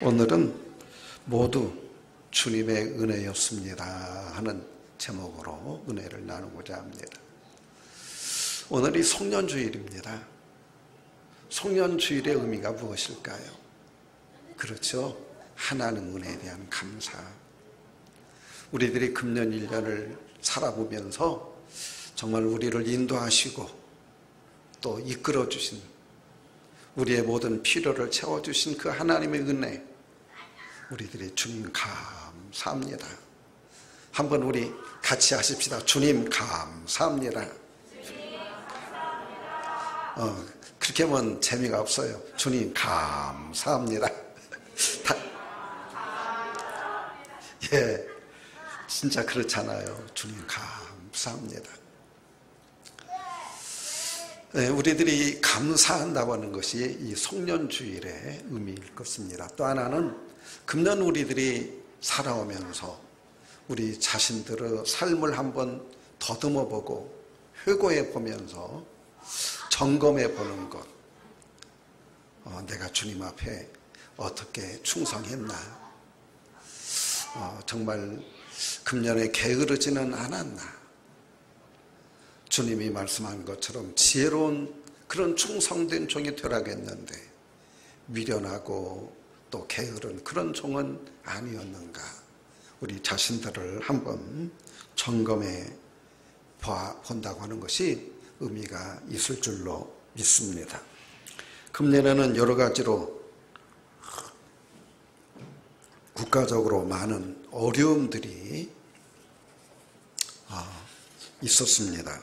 오늘은 모두 주님의 은혜였습니다 하는 제목으로 은혜를 나누고자 합니다. 오늘이 송년주일입니다. 송년주일의 의미가 무엇일까요? 그렇죠. 하나님 은혜에 대한 감사. 우리들이 금년 1년을 살아보면서 정말 우리를 인도하시고 또 이끌어주신, 우리의 모든 필요를 채워주신 그 하나님의 은혜, 우리들이 주님 감사합니다. 한번 우리 같이 하십시다. 주님 감사합니다. 그렇게 하면 재미가 없어요. 주님 감사합니다. 예, 진짜 그렇잖아요. 주님 감사합니다. 네, 우리들이 감사한다고 하는 것이 이 송년주일의 의미일 것입니다. 또 하나는 금년 우리들이 살아오면서 우리 자신들의 삶을 한번 더듬어 보고 회고해 보면서 점검해 보는 것. 내가 주님 앞에 어떻게 충성했나? 정말 금년에 게으르지는 않았나? 주님이 말씀한 것처럼 지혜로운 그런 충성된 종이 되라고 했는데 미련하고 또 게으른 그런 종은 아니었는가? 우리 자신들을 한번 점검해 본다고 하는 것이 의미가 있을 줄로 믿습니다. 금년에는 여러 가지로 국가적으로 많은 어려움들이 있었습니다.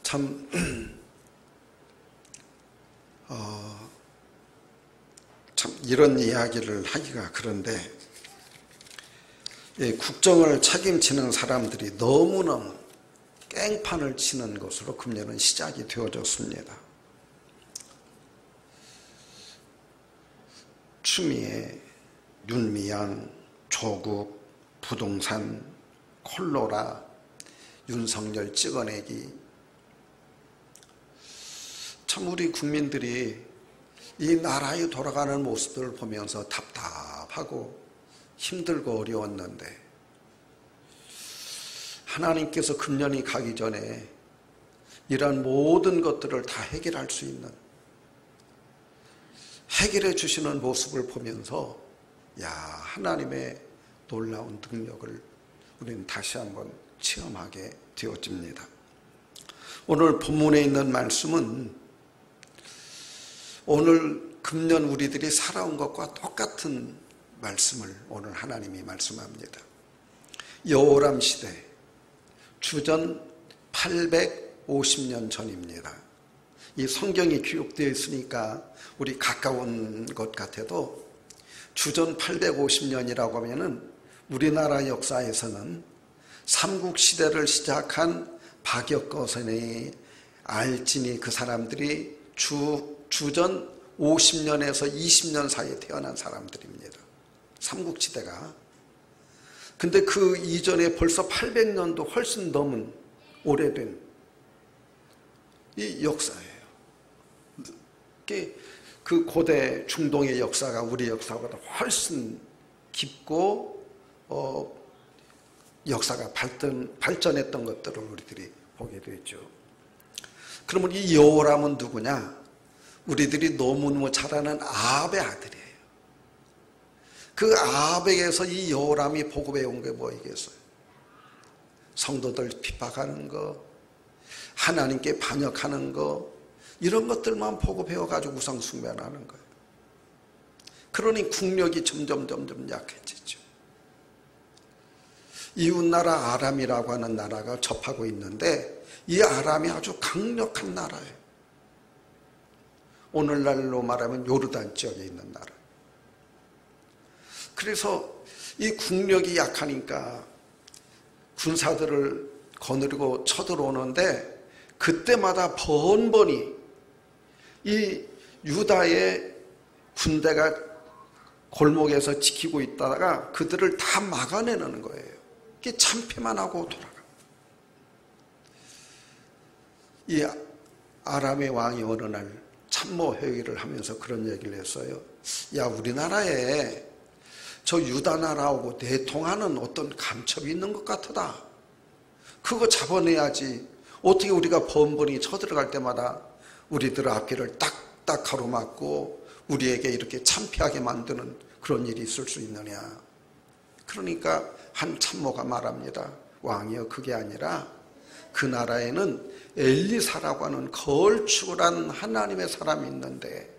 참 이런 이야기를 하기가 그런데 국정을 책임지는 사람들이 너무너무 깽판을 치는 것으로 금년은 시작이 되어졌습니다. 추미애, 윤미향, 조국, 부동산, 콜로라, 윤석열 찍어내기. 참 우리 국민들이 이 나라에 돌아가는 모습들을 보면서 답답하고 힘들고 어려웠는데 하나님께서 금년이 가기 전에 이러한 모든 것들을 다 해결할 수 있는, 해결해 주시는 모습을 보면서 하나님의 놀라운 능력을 우리는 다시 한번 체험하게 되어집니다. 오늘 본문에 있는 말씀은 오늘 금년 우리들이 살아온 것과 똑같은 말씀을 오늘 하나님이 말씀합니다. 여호람 시대 주전 850년 전입니다. 이 성경이 기록되어 있으니까 우리 가까운 것 같아도 주전 850년이라고 하면은 우리나라 역사에서는 삼국시대를 시작한 박역거선의 알진이 그 사람들이 주전 50년에서 20년 사이에 태어난 사람들입니다. 삼국시대가. 근데 그 이전에 벌써 800년도 훨씬 넘은 오래된 이 역사예요. 그 고대 중동의 역사가 우리 역사보다 훨씬 깊고 역사가 발전했던 것들을 우리들이 보게 되죠. 그러면 이 여호람은 누구냐? 우리들이 너무너무 잘 아는 아합의 아들이에요. 그 아합에게서 이 여호람이 보급해 온 게 뭐이겠어요? 성도들 핍박하는 거, 하나님께 반역하는 거, 이런 것들만 보급해가지고 우상 숭배하는 거예요. 그러니 국력이 점점 약해지죠. 이웃나라 아람이라고 하는 나라가 접하고 있는데 이 아람이 아주 강력한 나라예요. 오늘날로 말하면 요르단 지역에 있는 나라. 그래서 이 국력이 약하니까 군사들을 거느리고 쳐들어오는데 그때마다 번번이 이 유다의 군대가 골목에서 지키고 있다가 그들을 다 막아내는 거예요. 이게 참패만 하고 돌아가. 이 아람의 왕이 어느 날 참모 회의를 하면서 그런 얘기를 했어요. 야, 우리나라에 저 유다 나라하고 내통하는 어떤 간첩이 있는 것 같다. 그거 잡아내야지. 어떻게 우리가 번번이 쳐들어갈 때마다 우리들 앞길을 딱딱 가로막고 우리에게 이렇게 참피하게 만드는 그런 일이 있을 수 있느냐. 그러니까 한 참모가 말합니다. 왕이여, 그게 아니라 그 나라에는 엘리사라고 하는 걸출한 하나님의 사람이 있는데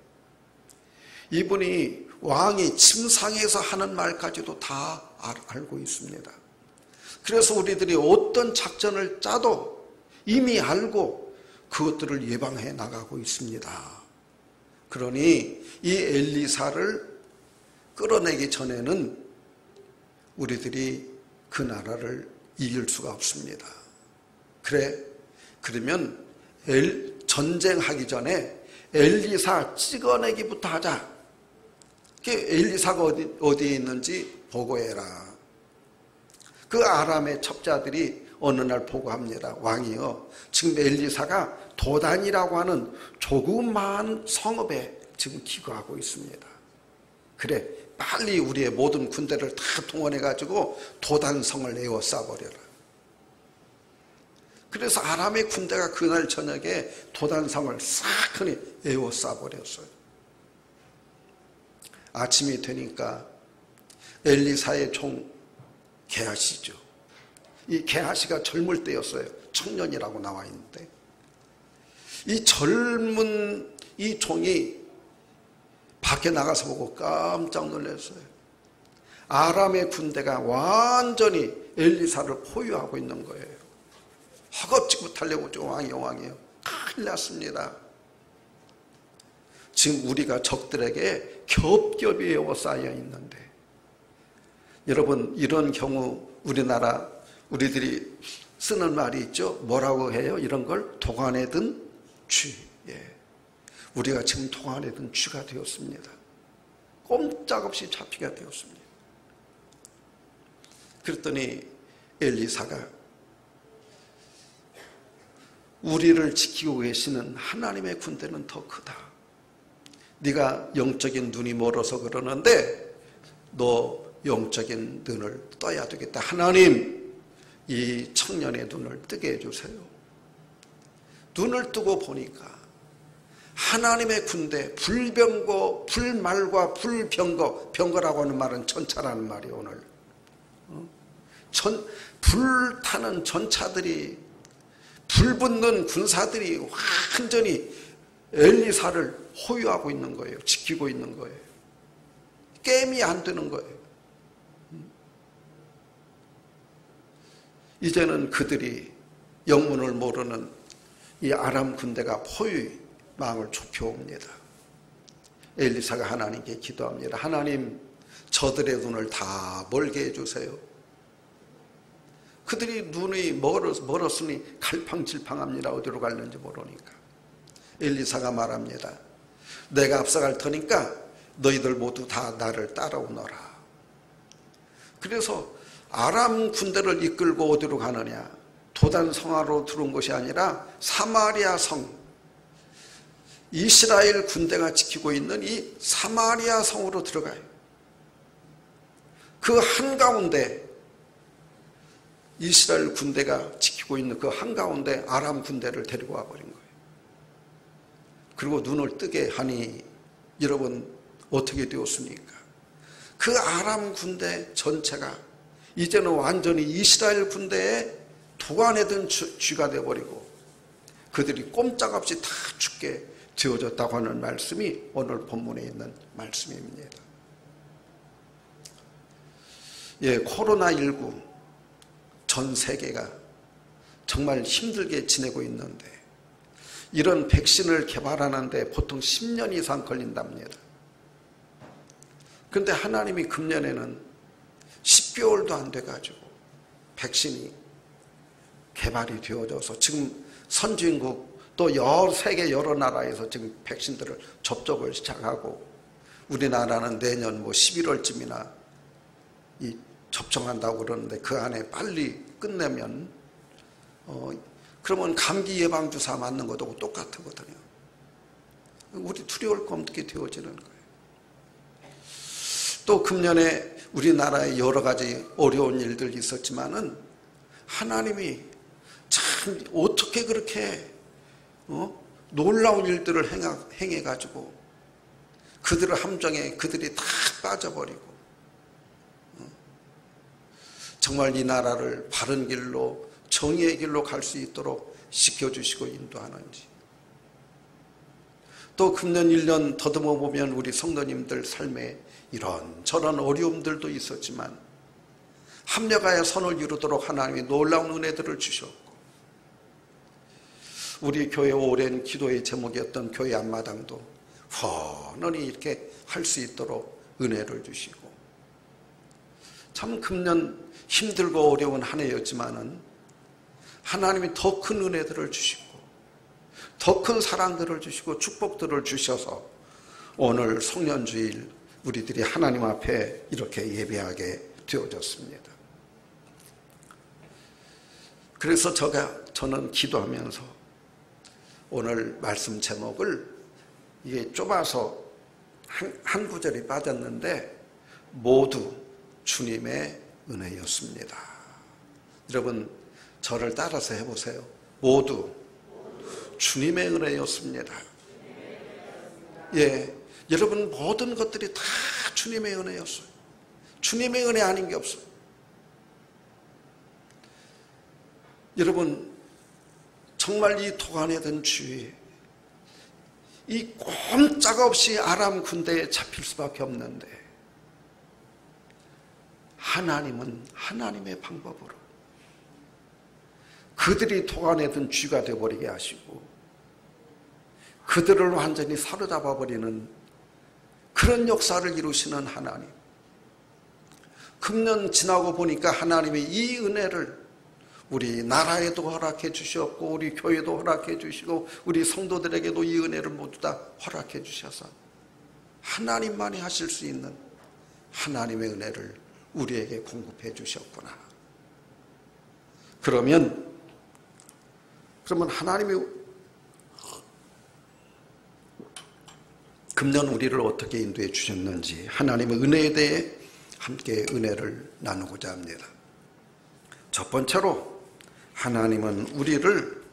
이분이 왕이 침상에서 하는 말까지도 다 알고 있습니다. 그래서 우리들이 어떤 작전을 짜도 이미 알고 그것들을 예방해 나가고 있습니다. 그러니 이 엘리사를 끌어내기 전에는 우리들이 그 나라를 이길 수가 없습니다. 그러면 전쟁하기 전에 엘리사 찍어내기부터 하자. 엘리사가 어디에 있는지 보고해라. 그 아람의 첩자들이 어느 날 보고합니다. 왕이여, 지금 엘리사가 도단이라고 하는 조그마한 성읍에 지금 기거하고 있습니다. 그래, 빨리 우리의 모든 군대를 다 동원해가지고 도단성을 에워싸버려라. 그래서 아람의 군대가 그날 저녁에 도단성을 싹하니 에워싸버렸어요. 아침이 되니까 엘리사의 종 게하시죠. 이 게하시가 젊을 때였어요. 청년이라고 나와 있는데 이 젊은 이 종이 밖에 나가서 보고 깜짝 놀랐어요. 아람의 군대가 완전히 엘리사를 포위하고 있는 거예요. 허겁지겁 달려오죠. 왕이요. 큰일 났습니다. 지금 우리가 적들에게 겹겹이 에워싸여 있는데, 여러분, 이런 경우 우리들이 쓰는 말이 있죠. 뭐라고 해요? 이런 걸 도관에 든 쥐. 우리가 지금 도관에 든 쥐가 되었습니다. 꼼짝없이 잡히게 되었습니다. 그랬더니 엘리사가 우리를 지키고 계시는 하나님의 군대는 더 크다. 네가 영적인 눈이 멀어서 그러는데 너 영적인 눈을 떠야 되겠다. 하나님, 이 청년의 눈을 뜨게 해주세요. 눈을 뜨고 보니까 하나님의 군대, 불병거, 불말과 불병거, 병거라고 하는 말은 전차라는 말이에요. 오늘 불타는 전차들이, 불붙는 군사들이 완전히 엘리사를 호위하고 있는 거예요. 지키고 있는 거예요. 게임이 안 되는 거예요. 이제는 그들이 영문을 모르는 이 아람 군대가 포위 망을 좁혀옵니다. 엘리사가 하나님께 기도합니다. 하나님, 저들의 눈을 다 멀게 해주세요. 그들이 눈이 멀었으니 갈팡질팡합니다. 어디로 갈는지 모르니까. 엘리사가 말합니다. 내가 앞서갈 테니까 너희들 모두 다 나를 따라오너라. 그래서 아람 군대를 이끌고 어디로 가느냐? 도단 성하로 들어온 것이 아니라 사마리아 성, 이스라엘 군대가 지키고 있는 이 사마리아 성으로 들어가요. 그 한가운데 이스라엘 군대가 지키고 있는 그 한가운데 아람 군대를 데리고 와버린 거예요. 그리고 눈을 뜨게 하니 여러분 어떻게 되었습니까? 그 아람 군대 전체가 이제는 완전히 이스라엘 군대에 도관에 든 쥐가 되어버리고 그들이 꼼짝없이 다 죽게 되어졌다고 하는 말씀이 오늘 본문에 있는 말씀입니다. 코로나19 전 세계가 정말 힘들게 지내고 있는데 이런 백신을 개발하는데 보통 10년 이상 걸린답니다. 그런데 하나님이 금년에는 10개월도 안 돼가지고 백신이 개발이 되어져서 지금 선진국 또 세계 여러 나라에서 지금 백신들을 접종을 시작하고 우리나라는 내년 11월쯤이나 접종한다고 그러는데 그 안에 빨리 끝내면 그러면 감기 예방주사 맞는 것도 똑같거든요. 우리 두려울 거 없게 되어지는 거예요. 또 금년에 우리나라에 여러 가지 어려운 일들이 있었지만은 하나님이 참 어떻게 그렇게 놀라운 일들을 행해가지고 그들의 함정에 그들이 다 빠져버리고 정말 이 나라를 바른 길로 정의의 길로 갈 수 있도록 지켜주시고 인도하는지, 또 금년 1년 더듬어 보면 우리 성도님들 삶에 이런저런 어려움들도 있었지만 합력하여 선을 이루도록 하나님이 놀라운 은혜들을 주셨고, 우리 교회 오랜 기도의 제목이었던 교회 앞마당도 훤히 이렇게 할 수 있도록 은혜를 주시고, 참 금년 힘들고 어려운 한 해였지만은 하나님이 더 큰 은혜들을 주시고 더 큰 사랑들을 주시고 축복들을 주셔서 오늘 송년주일 우리들이 하나님 앞에 이렇게 예배하게 되어졌습니다. 그래서 저는 기도하면서 오늘 말씀 제목을 이게 좁아서 한 구절이 빠졌는데 모두 주님의 은혜였습니다. 여러분 저를 따라서 해보세요. 모두 주님의 은혜였습니다. 예, 여러분 모든 것들이 다 주님의 은혜였어요. 주님의 은혜 아닌 게 없어요. 여러분 정말 이 도간에 든 주위에 이 꼼짝없이 아람 군대에 잡힐 수밖에 없는데 하나님은 하나님의 방법으로 그들이 도간에 든 쥐가 되어버리게 하시고 그들을 완전히 사로잡아버리는 그런 역사를 이루시는 하나님. 금년 지나고 보니까 하나님이 이 은혜를 우리 나라에도 허락해 주셨고 우리 교회도 허락해 주시고 우리 성도들에게도 이 은혜를 모두 다 허락해 주셔서 하나님만이 하실 수 있는 하나님의 은혜를 우리에게 공급해 주셨구나. 그러면 하나님이 금년 우리를 어떻게 인도해 주셨는지 하나님의 은혜에 대해 함께 은혜를 나누고자 합니다. 첫 번째로 하나님은 우리를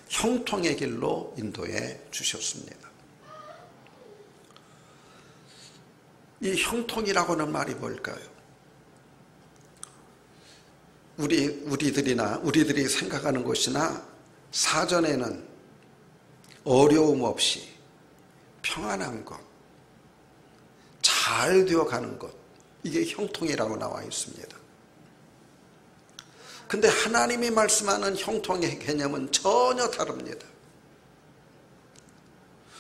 형통의 길로 인도해 주셨습니다. 이 형통이라고 하는 말이 뭘까요? 우리들이 생각하는 것이나 사전에는 어려움 없이 평안한 것, 잘 되어가는 것, 이게 형통이라고 나와 있습니다. 근데 하나님이 말씀하는 형통의 개념은 전혀 다릅니다.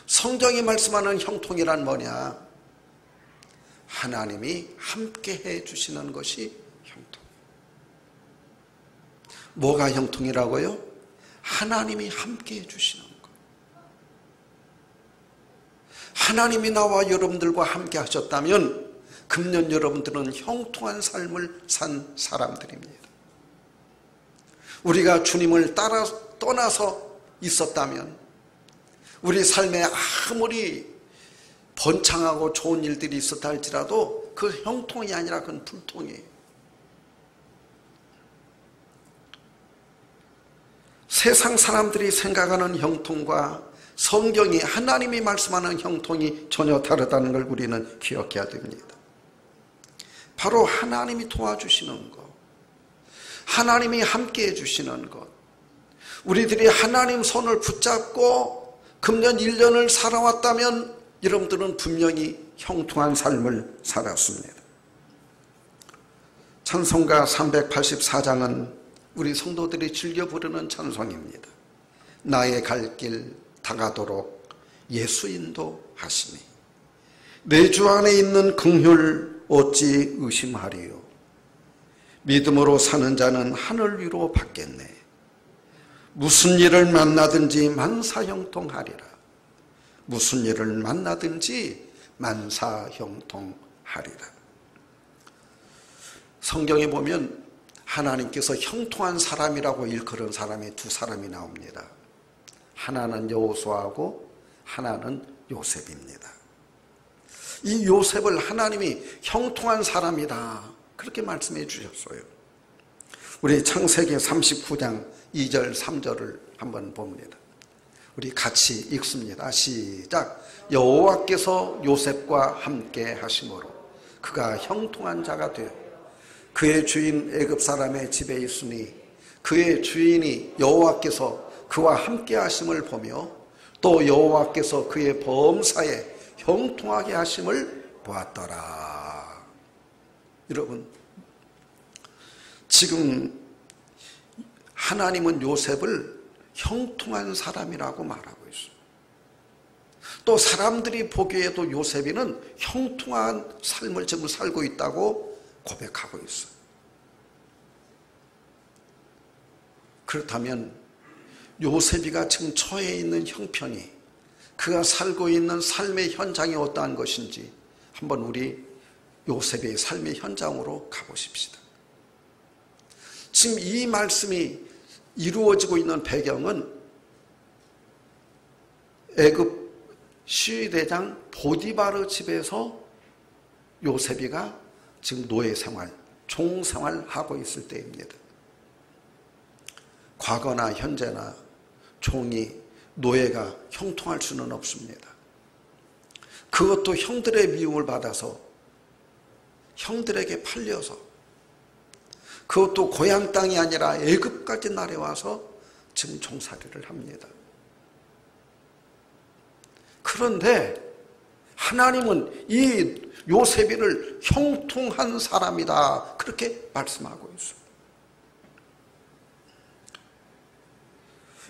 성경이 말씀하는 형통이란 뭐냐? 하나님이 함께 해 주시는 것이 형통. 뭐가 형통이라고요? 하나님이 함께 해 주시는 것. 하나님이 나와 여러분들과 함께 하셨다면 금년 여러분들은 형통한 삶을 산 사람들입니다. 우리가 주님을 떠나서 있었다면 우리 삶에 아무리 번창하고 좋은 일들이 있었다 할지라도 그 형통이 아니라 그건 불통이에요. 세상 사람들이 생각하는 형통과 성경이 하나님이 말씀하는 형통이 전혀 다르다는 걸 우리는 기억해야 됩니다. 바로 하나님이 도와주시는 것, 하나님이 함께 해주시는 것, 우리들이 하나님 손을 붙잡고 금년 1년을 살아왔다면 여러분들은 분명히 형통한 삶을 살았습니다. 찬송가 384장은 우리 성도들이 즐겨 부르는 찬송입니다. 나의 갈 길 다가도록 예수 인도하시니 내 주 안에 있는 긍휼 어찌 의심하리요. 믿음으로 사는 자는 하늘 위로 받겠네. 무슨 일을 만나든지 만사형통하리라. 무슨 일을 만나든지 만사형통하리라. 성경에 보면 하나님께서 형통한 사람이라고 일컬은 사람이 두 사람이 나옵니다. 하나는 여호수아하고 하나는 요셉입니다. 이 요셉을 하나님이 형통한 사람이다, 그렇게 말씀해 주셨어요. 우리 창세기 39장 2절 3절을 한번 봅니다. 우리 같이 읽습니다. 시작. 여호와께서 요셉과 함께 하심으로 그가 형통한 자가 되어 그의 주인 애굽 사람의 집에 있으니 그의 주인이 여호와께서 그와 함께 하심을 보며 또 여호와께서 그의 범사에 형통하게 하심을 보았더라. 여러분, 지금 하나님은 요셉을 형통한 사람이라고 말하고 있어요. 또 사람들이 보기에도 요셉이는 형통한 삶을 지금 살고 있다고 고백하고 있어요. 그렇다면 요셉이가 지금 처해 있는 형편이, 그가 살고 있는 삶의 현장이 어떠한 것인지 한번 우리 요셉의 삶의 현장으로 가보십시다. 지금 이 말씀이 이루어지고 있는 배경은 애굽 시위대장 보디바르 집에서 요셉이가 지금 노예 생활, 종 생활하고 있을 때입니다. 과거나 현재나 종이, 노예가 형통할 수는 없습니다. 그것도 형들의 미움을 받아서 형들에게 팔려서, 그것도 고향 땅이 아니라 애굽까지 내려와서 지금 종살이를 합니다. 그런데 하나님은 이 요셉이를 형통한 사람이다, 그렇게 말씀하고 있어요.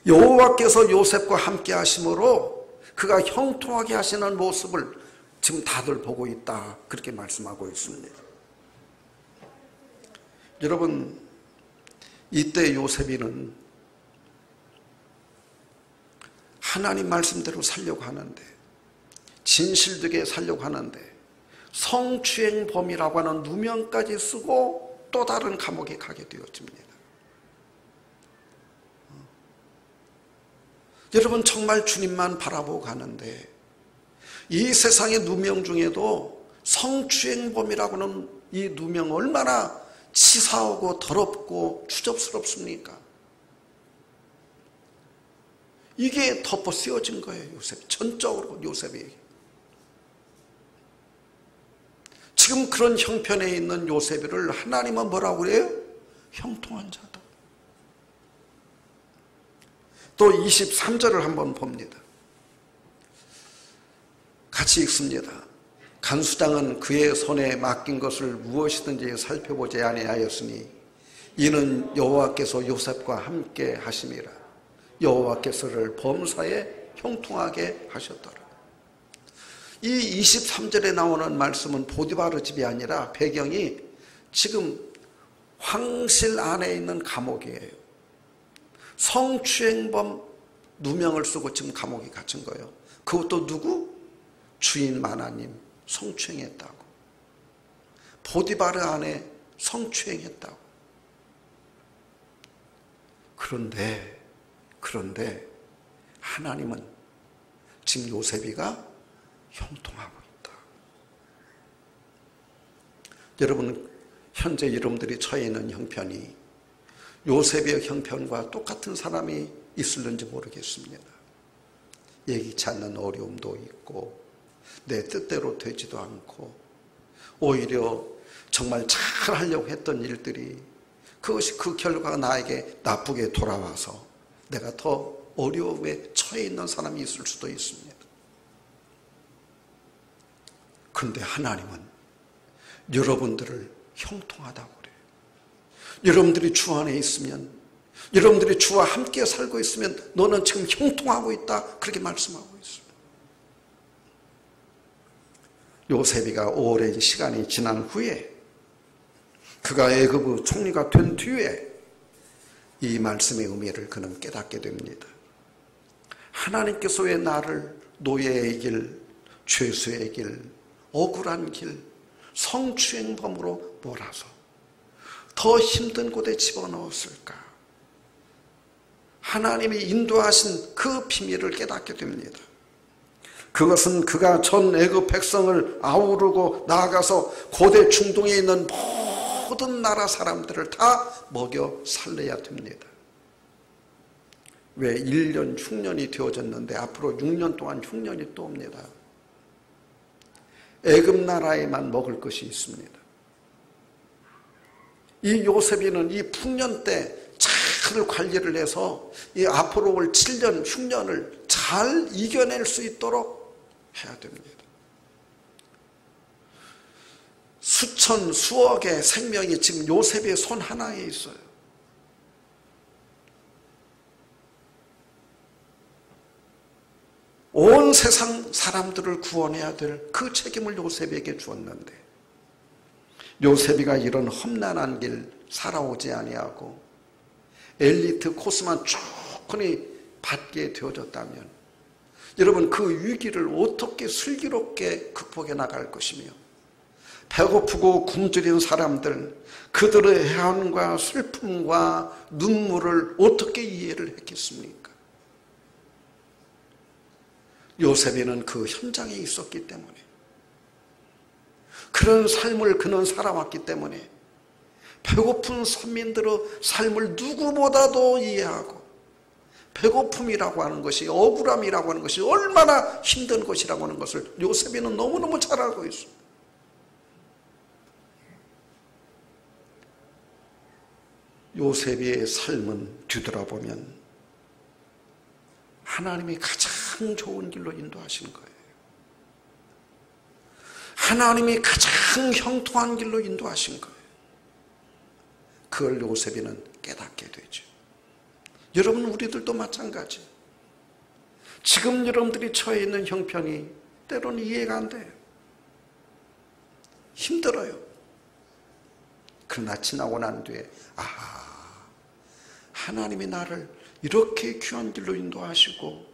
여호와께서 요셉과 함께 하심으로 그가 형통하게 하시는 모습을 지금 다들 보고 있다, 그렇게 말씀하고 있습니다. 여러분, 이때 요셉이는 하나님 말씀대로 살려고 하는데, 진실되게 살려고 하는데 성추행범이라고 하는 누명까지 쓰고 또 다른 감옥에 가게 되어집니다. 여러분, 정말 주님만 바라보고 가는데 이 세상의 누명 중에도 성추행범이라고 하는 이 누명 얼마나 치사하고 더럽고 추접스럽습니까? 이게 덮어 씌워진 거예요. 요셉, 전적으로 요셉에게. 지금 그런 형편에 있는 요셉을 하나님은 뭐라고 그래요? 형통한 자다. 또 23절을 한번 봅니다. 같이 읽습니다. 간수장은 그의 손에 맡긴 것을 무엇이든지 살펴보지 아니하였으니 이는 여호와께서 요셉과 함께 하심이라. 여호와께서를 범사에 형통하게 하셨더라. 이 23절에 나오는 말씀은 보디바르 집이 아니라 배경이 지금 황실 안에 있는 감옥이에요. 성추행범 누명을 쓰고 지금 감옥에 갇힌 거예요. 그것도 누구? 주인 마나님 성추행했다고. 보디바르 안에 성추행했다고. 그런데 하나님은 지금 요셉이가 형통하고 있다. 여러분, 현재 여러분들이 처해 있는 형편이 요셉의 형편과 똑같은 사람이 있을는지 모르겠습니다. 예기치 않는 어려움도 있고 내 뜻대로 되지도 않고 오히려 정말 잘 하려고 했던 일들이 그것이 그 결과가 나에게 나쁘게 돌아와서 내가 더 어려움에 처해 있는 사람이 있을 수도 있습니다. 그런데 하나님은 여러분들을 형통하다고 그래요. 여러분들이 주 안에 있으면, 여러분들이 주와 함께 살고 있으면 너는 지금 형통하고 있다, 그렇게 말씀하고 있습니다. 요셉이가 오랜 시간이 지난 후에, 그가 애굽의 총리가 된 뒤에 이 말씀의 의미를 그는 깨닫게 됩니다. 하나님께서 왜 나를 노예의 길, 죄수의 길, 억울한 길, 성추행범으로 몰아서 더 힘든 곳에 집어넣었을까? 하나님이 인도하신 그 비밀을 깨닫게 됩니다. 그것은 그가 전 애굽 백성을 아우르고 나아가서 고대 중동에 있는 모든 나라 사람들을 다 먹여 살려야 됩니다. 왜 1년 흉년이 되어졌는데 앞으로 6년 동안 흉년이 또 옵니다. 애굽 나라에만 먹을 것이 있습니다. 이 요셉이는 이 풍년 때 잘 관리를 해서 이 앞으로 올 7년 흉년을 잘 이겨낼 수 있도록 해야 됩니다. 수천 수억의 생명이 지금 요셉의 손 하나에 있어요. 온 세상 사람들을 구원해야 될 그 책임을 요셉에게 주었는데 요셉이가 이런 험난한 길 살아오지 아니하고 엘리트 코스만 충분히 받게 되어졌다면 여러분 그 위기를 어떻게 슬기롭게 극복해 나갈 것이며 배고프고 굶주린 사람들 그들의 해안과 슬픔과 눈물을 어떻게 이해를 했겠습니까? 요셉이는 그 현장에 있었기 때문에 그런 삶을 그는 살아왔기 때문에 배고픈 선민들의 삶을 누구보다도 이해하고 배고픔이라고 하는 것이 억울함이라고 하는 것이 얼마나 힘든 것이라고 하는 것을 요셉이는 너무너무 잘 알고 있습니다. 요셉의 삶은 뒤돌아보면 하나님이 가장 좋은 길로 인도하신 거예요. 하나님이 가장 형통한 길로 인도하신 거예요. 그걸 요셉이는 깨닫게 되죠. 여러분 우리들도 마찬가지. 지금 여러분들이 처해 있는 형편이 때로는 이해가 안 돼요. 힘들어요. 그러나 지나고 난 뒤에 하나님이 나를 이렇게 귀한 길로 인도하시고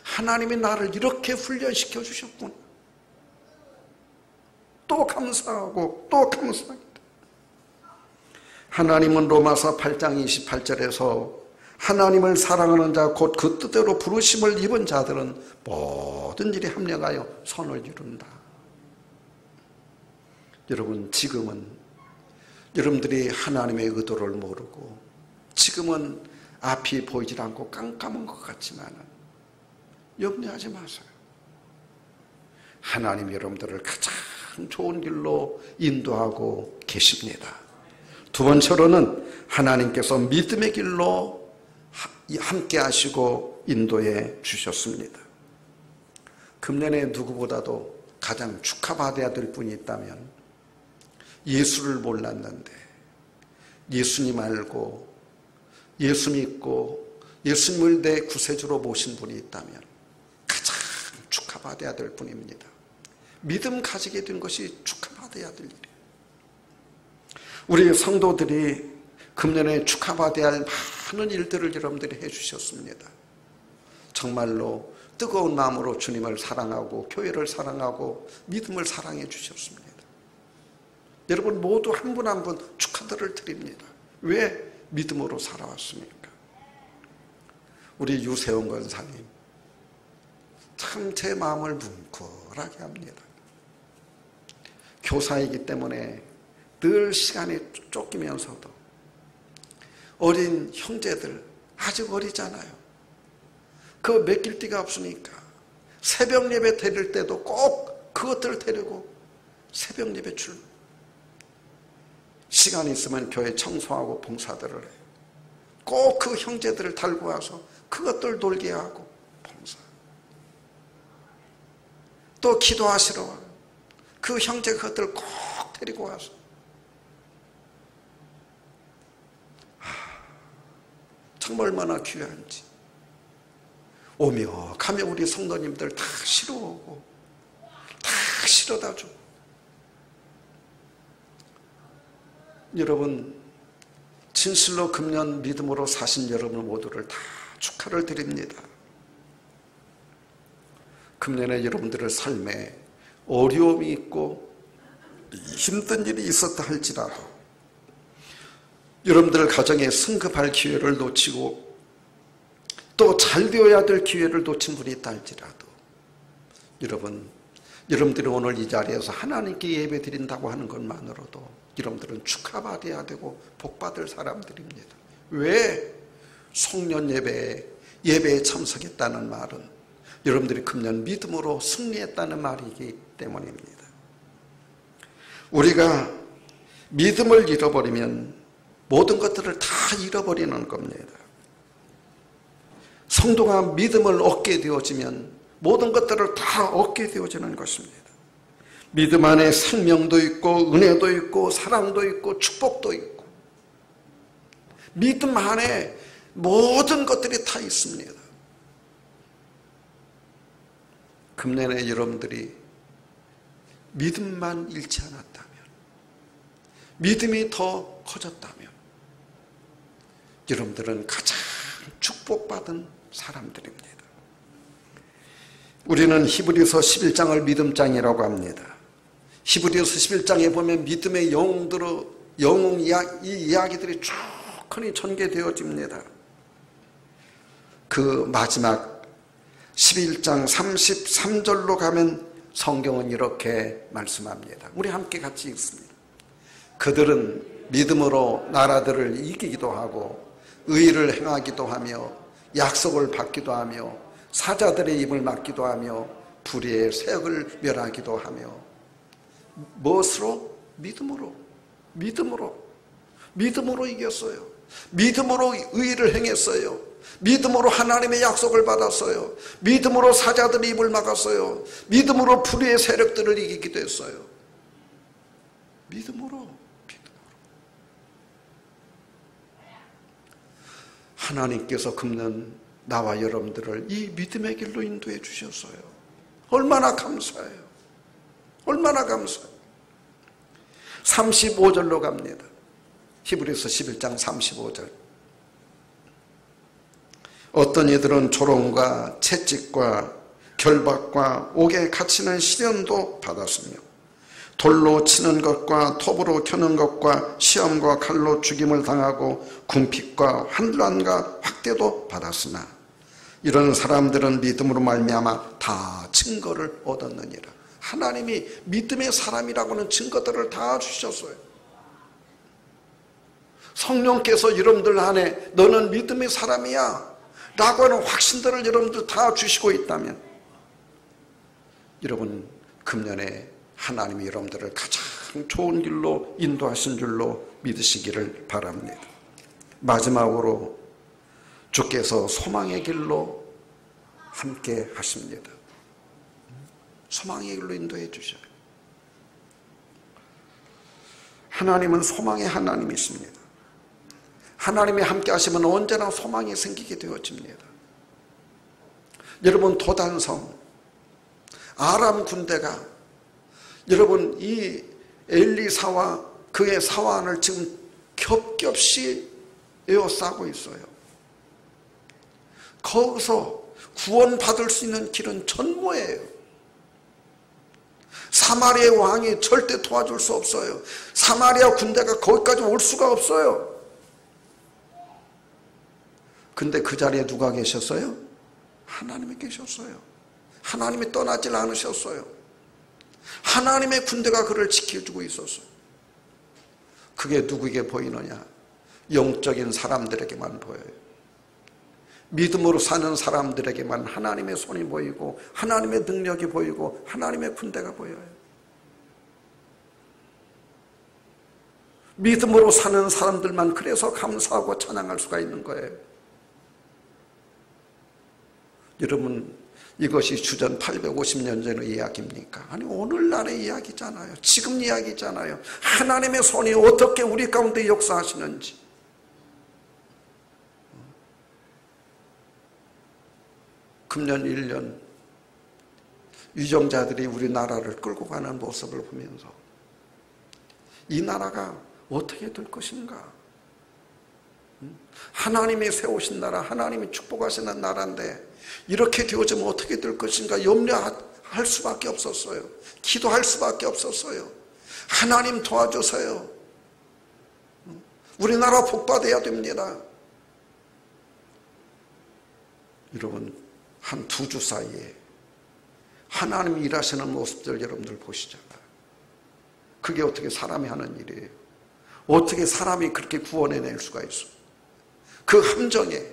하나님이 나를 이렇게 훈련시켜 주셨구나. 또 감사하고 또 감사합니다. 하나님은 로마서 8장 28절에서 하나님을 사랑하는 자 곧 그 뜻대로 부르심을 입은 자들은 모든 일에 합력하여 선을 이룬다. 여러분 지금은 여러분들이 하나님의 의도를 모르고 지금은 앞이 보이질 않고 깜깜한 것 같지만 염려하지 마세요. 하나님이 여러분들을 가장 좋은 길로 인도하고 계십니다. 두 번째로는 하나님께서 믿음의 길로 함께 하시고 인도해 주셨습니다. 금년에 누구보다도 가장 축하받아야 될 분이 있다면 예수를 몰랐는데 예수님 알고 예수 믿고 예수님을 내 구세주로 모신 분이 있다면 가장 축하받아야 될 분입니다. 믿음 가지게 된 것이 축하받아야 될 일이에요. 우리 성도들이 금년에 축하받아야 할 많은 일들을 여러분들이 해주셨습니다. 정말로 뜨거운 마음으로 주님을 사랑하고 교회를 사랑하고 믿음을 사랑해 주셨습니다. 여러분 모두 한 분 한 분 축하들을 드립니다. 왜? 믿음으로 살아왔습니까? 우리 유세훈 권사님 참 제 마음을 뭉클하게 합니다. 교사이기 때문에 늘 시간이 쫓기면서도 어린 형제들 아직 어리잖아요. 그거 맡길 데가 없으니까 새벽 예배 드릴 때도 꼭 그것들을 데리고 새벽 예배 출 시간이 있으면 교회 청소하고 봉사들을 해요. 꼭 그 형제들을 달고 와서 그것들 놀게 하고 봉사. 또 기도하시러 와요. 그 형제 그것들 꼭 데리고 와서 정말 얼마나 귀한지. 오며 가며 우리 성도님들 다 실어 오고 다 실어다 주고. 여러분 진실로 금년 믿음으로 사신 여러분 모두를 다 축하를 드립니다. 금년에 여러분들의 삶에 어려움이 있고 힘든 일이 있었다 할지라도 여러분들 가정에 승급할 기회를 놓치고 또 잘 되어야 될 기회를 놓친 분이 있다 할지라도 여러분들이 오늘 이 자리에서 하나님께 예배 드린다고 하는 것만으로도 여러분들은 축하받아야 되고 복받을 사람들입니다. 왜? 송년 예배에 참석했다는 말은 여러분들이 금년 믿음으로 승리했다는 말이기 때문입니다. 우리가 믿음을 잃어버리면 모든 것들을 다 잃어버리는 겁니다. 성도가 믿음을 얻게 되어지면 모든 것들을 다 얻게 되어지는 것입니다. 믿음 안에 생명도 있고 은혜도 있고 사랑도 있고 축복도 있고 믿음 안에 모든 것들이 다 있습니다. 금년에 여러분들이 믿음만 잃지 않았다면, 믿음이 더 커졌다면 여러분들은 가장 축복받은 사람들입니다. 우리는 히브리서 11장을 믿음장이라고 합니다. 히브리서 11장에 보면 믿음의 이 이야기들이 쭉 흔히 전개되어집니다. 그 마지막 11장 33절로 가면 성경은 이렇게 말씀합니다. 우리 함께 같이 읽습니다. 그들은 믿음으로 나라들을 이기기도 하고 의를 행하기도 하며 약속을 받기도 하며 사자들의 입을 막기도 하며 불의의 세력을 멸하기도 하며 무엇으로? 믿음으로 이겼어요. 믿음으로 의를 행했어요. 믿음으로 하나님의 약속을 받았어요. 믿음으로 사자들의 입을 막았어요. 믿음으로 불의의 세력들을 이기기도 했어요. 믿음으로. 하나님께서 금년 나와 여러분들을 이 믿음의 길로 인도해 주셨어요. 얼마나 감사해요. 얼마나 감사해요. 35절로 갑니다. 히브리서 11장 35절. 어떤 이들은 조롱과 채찍과 결박과 옥에 갇히는 시련도 받았으며 돌로 치는 것과 톱으로 켜는 것과 시험과 칼로 죽임을 당하고 궁핍과 환난과 확대도 받았으나 이런 사람들은 믿음으로 말미암아 다 증거를 얻었느니라. 하나님이 믿음의 사람이라고 하는 증거들을 다 주셨어요. 성령께서 여러분들 안에 너는 믿음의 사람이야 라고 하는 확신들을 여러분들 다 주시고 있다면 여러분 금년에 하나님이 여러분들을 가장 좋은 길로 인도하신 줄로 믿으시기를 바랍니다. 마지막으로 주께서 소망의 길로 함께 하십니다. 소망의 길로 인도해 주셔요. 하나님은 소망의 하나님이십니다. 하나님이 함께 하시면 언제나 소망이 생기게 되어집니다. 여러분 도단성 아람 군대가 여러분 이 엘리사와 그의 사환을 지금 겹겹이 에워싸고 있어요. 거기서 구원받을 수 있는 길은 전무예요. 사마리아의 왕이 절대 도와줄 수 없어요. 사마리아 군대가 거기까지 올 수가 없어요. 근데 그 자리에 누가 계셨어요? 하나님이 계셨어요. 하나님이 떠나질 않으셨어요. 하나님의 군대가 그를 지켜주고 있었어요. 그게 누구에게 보이느냐? 영적인 사람들에게만 보여요. 믿음으로 사는 사람들에게만 하나님의 손이 보이고 하나님의 능력이 보이고 하나님의 군대가 보여요. 믿음으로 사는 사람들만 그래서 감사하고 찬양할 수가 있는 거예요. 여러분 이것이 주전 850년 전의 이야기입니까? 아니 오늘날의 이야기잖아요. 지금 이야기잖아요. 하나님의 손이 어떻게 우리 가운데 역사하시는지. 금년 1년 유정자들이 우리나라를 끌고 가는 모습을 보면서 이 나라가 어떻게 될 것인가? 하나님이 세우신 나라, 하나님이 축복하시는 나라인데 이렇게 되어지면 어떻게 될 것인가 염려할 수밖에 없었어요. 기도할 수밖에 없었어요. 하나님 도와주세요. 우리나라 복받아야 됩니다. 여러분 한 2주 사이에 하나님이 일하시는 모습들 여러분들 보시잖아요. 그게 어떻게 사람이 하는 일이에요? 어떻게 사람이 그렇게 구원해낼 수가 있어? 그 함정에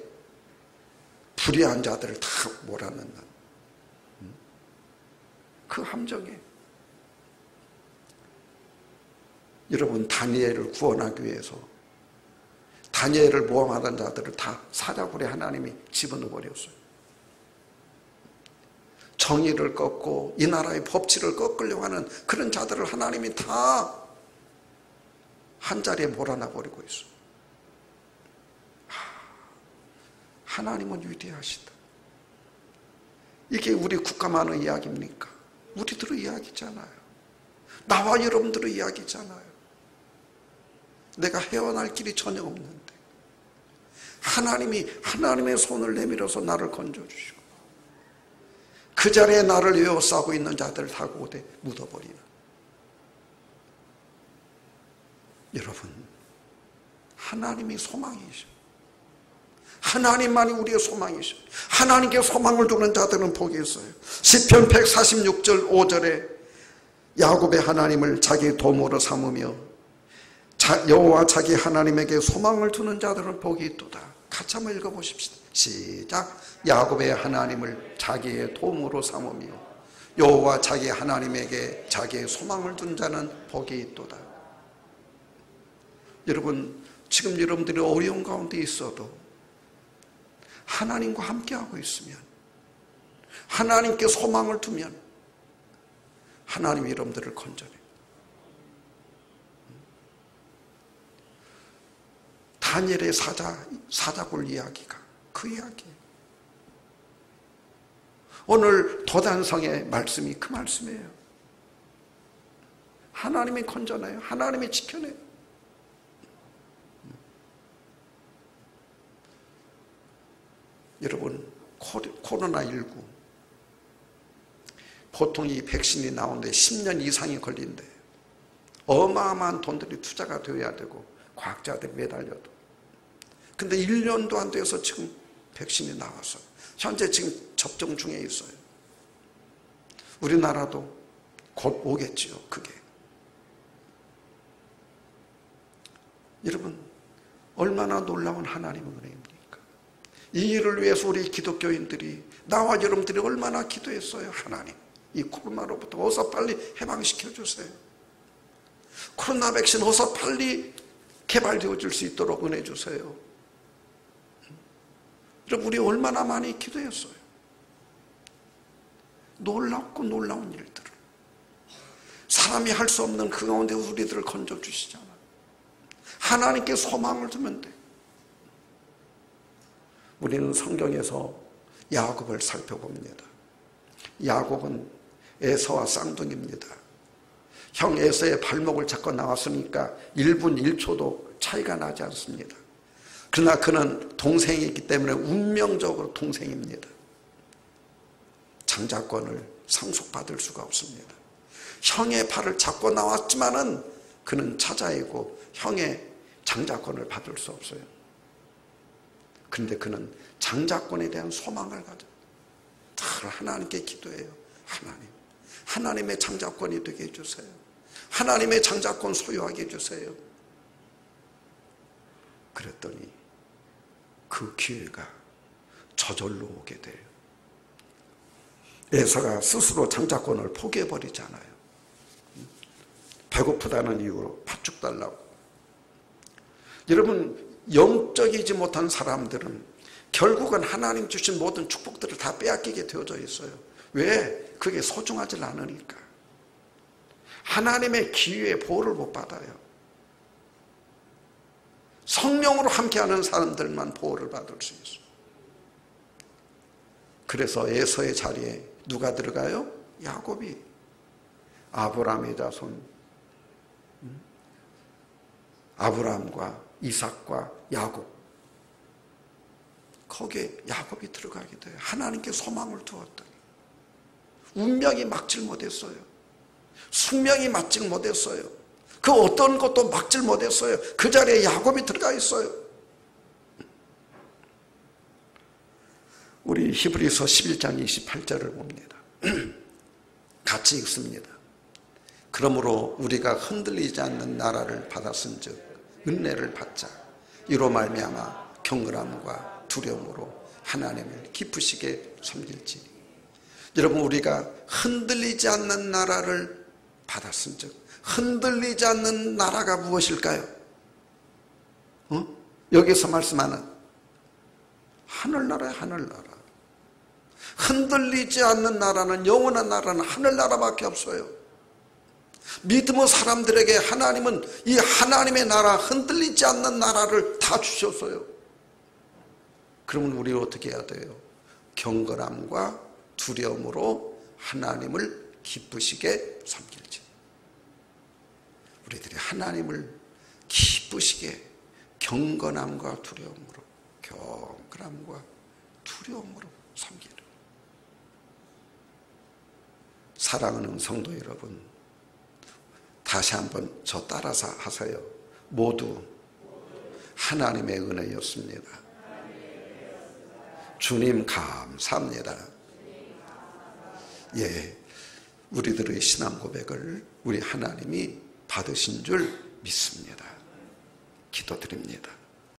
불의한 자들을 다 몰아넣는 그 함정에 여러분 다니엘을 구원하기 위해서 다니엘을 모함하던 자들을 다 사자굴에 하나님이 집어넣어 버렸어요. 정의를 꺾고 이 나라의 법치를 꺾으려고 하는 그런 자들을 하나님이 다 한자리에 몰아넣어 버리고 있어요. 하나님은 위대하시다. 이게 우리 국가만의 이야기입니까? 우리들의 이야기잖아요. 나와 여러분들의 이야기잖아요. 내가 헤어날 길이 전혀 없는데 하나님이 하나님의 손을 내밀어서 나를 건져주시고 그 자리에 나를 에워싸고 있는 자들을 다 고대 묻어버리는. 여러분, 하나님이 소망이셔. 하나님만이 우리의 소망이셔. 하나님께 소망을 두는 자들은 복이 있어요. 시편 146절 5절에 야곱의 하나님을 자기 도모로 삼으며 여호와 자기 하나님에게 소망을 두는 자들은 복이 있도다. 같이 한번 읽어보십시다. 시작. 야곱의 하나님을 자기의 도모로 삼으며 여호와 자기 하나님에게 자기의 소망을 둔 자는 복이 있도다. 여러분, 지금 여러분들이 어려운 가운데 있어도 하나님과 함께하고 있으면, 하나님께 소망을 두면 하나님이 여러분들을 건져내요. 다니엘의 사자굴 이야기가 그 이야기예요. 오늘 도단성의 말씀이 그 말씀이에요. 하나님이 건져내요. 하나님이 지켜내요. 여러분, 코로나19 보통 이 백신이 나오는데 10년 이상이 걸린대. 어마어마한 돈들이 투자가 되어야 되고 과학자들이 매달려도. 근데 1년도 안 돼서 지금 백신이 나와서 현재 지금 접종 중에 있어요. 우리나라도 곧 오겠지요, 그게. 여러분, 얼마나 놀라운 하나님의 은혜입니까? 이 일을 위해서 우리 기독교인들이, 나와 여러분들이 얼마나 기도했어요. 하나님, 이 코로나로부터 어서 빨리 해방시켜 주세요. 코로나 백신 어서 빨리 개발되어질 수 있도록 은혜 주세요. 여러분, 우리 얼마나 많이 기도했어요. 놀랍고 놀라운 일들을, 사람이 할 수 없는 그 가운데 우리들을 건져주시잖아요. 하나님께 소망을 두면 돼. 우리는 성경에서 야곱을 살펴봅니다. 야곱은 에서와 쌍둥이입니다. 형 에서의 발목을 잡고 나왔으니까 1분 1초도 차이가 나지 않습니다. 그러나 그는 동생이기 때문에 운명적으로 동생입니다. 장자권을 상속받을 수가 없습니다. 형의 발을 잡고 나왔지만은 그는 차자이고 형의 장자권을 받을 수 없어요. 그런데 그는 장자권에 대한 소망을 가져 늘 하나님께 기도해요. 하나님의 장자권이 되게 해주세요. 하나님의 장자권 소유하게 해주세요. 그랬더니 그 기회가 저절로 오게 돼요. 에서가 스스로 장자권을 포기해버리잖아요. 배고프다는 이유로 팥죽 달라고. 여러분, 영적이지 못한 사람들은 결국은 하나님 주신 모든 축복들을 다 빼앗기게 되어져 있어요. 왜? 그게 소중하지 않으니까. 하나님의 기회에 보호를 못 받아요. 성령으로 함께하는 사람들만 보호를 받을 수 있어요. 그래서 에서의 자리에 누가 들어가요? 야곱이. 아브라함의 자손, 아브라함과 이삭과 야곱, 거기에 야곱이 들어가게 돼요. 하나님께 소망을 두었더니 운명이 막질 못했어요. 숙명이 막질 못했어요. 그 어떤 것도 막질 못했어요. 그 자리에 야곱이 들어가 있어요. 우리 히브리서 11장 28절을 봅니다. 같이 읽습니다. 그러므로 우리가 흔들리지 않는 나라를 받았은즉 은혜를 받자. 이로 말미암아 경건함과 두려움으로 하나님을 기쁘시게 섬길지. 여러분, 우리가 흔들리지 않는 나라를 받았은즉, 흔들리지 않는 나라가 무엇일까요? 여기서 말씀하는 하늘나라야, 하늘나라. 흔들리지 않는 나라는, 영원한 나라는 하늘나라밖에 없어요. 믿음의 사람들에게 하나님은 이 하나님의 나라, 흔들리지 않는 나라를 다 주셨어요. 그러면 우리 어떻게 해야 돼요? 경건함과 두려움으로 하나님을 기쁘시게 섬길지. 우리들이 하나님을 기쁘시게 경건함과 두려움으로, 경건함과 두려움으로 섬기는. 사랑하는 성도 여러분, 다시 한번 저 따라서 하세요. 모두 하나님의 은혜였습니다. 주님 감사합니다. 예, 우리들의 신앙 고백을 우리 하나님이 받으신 줄 믿습니다. 기도드립니다.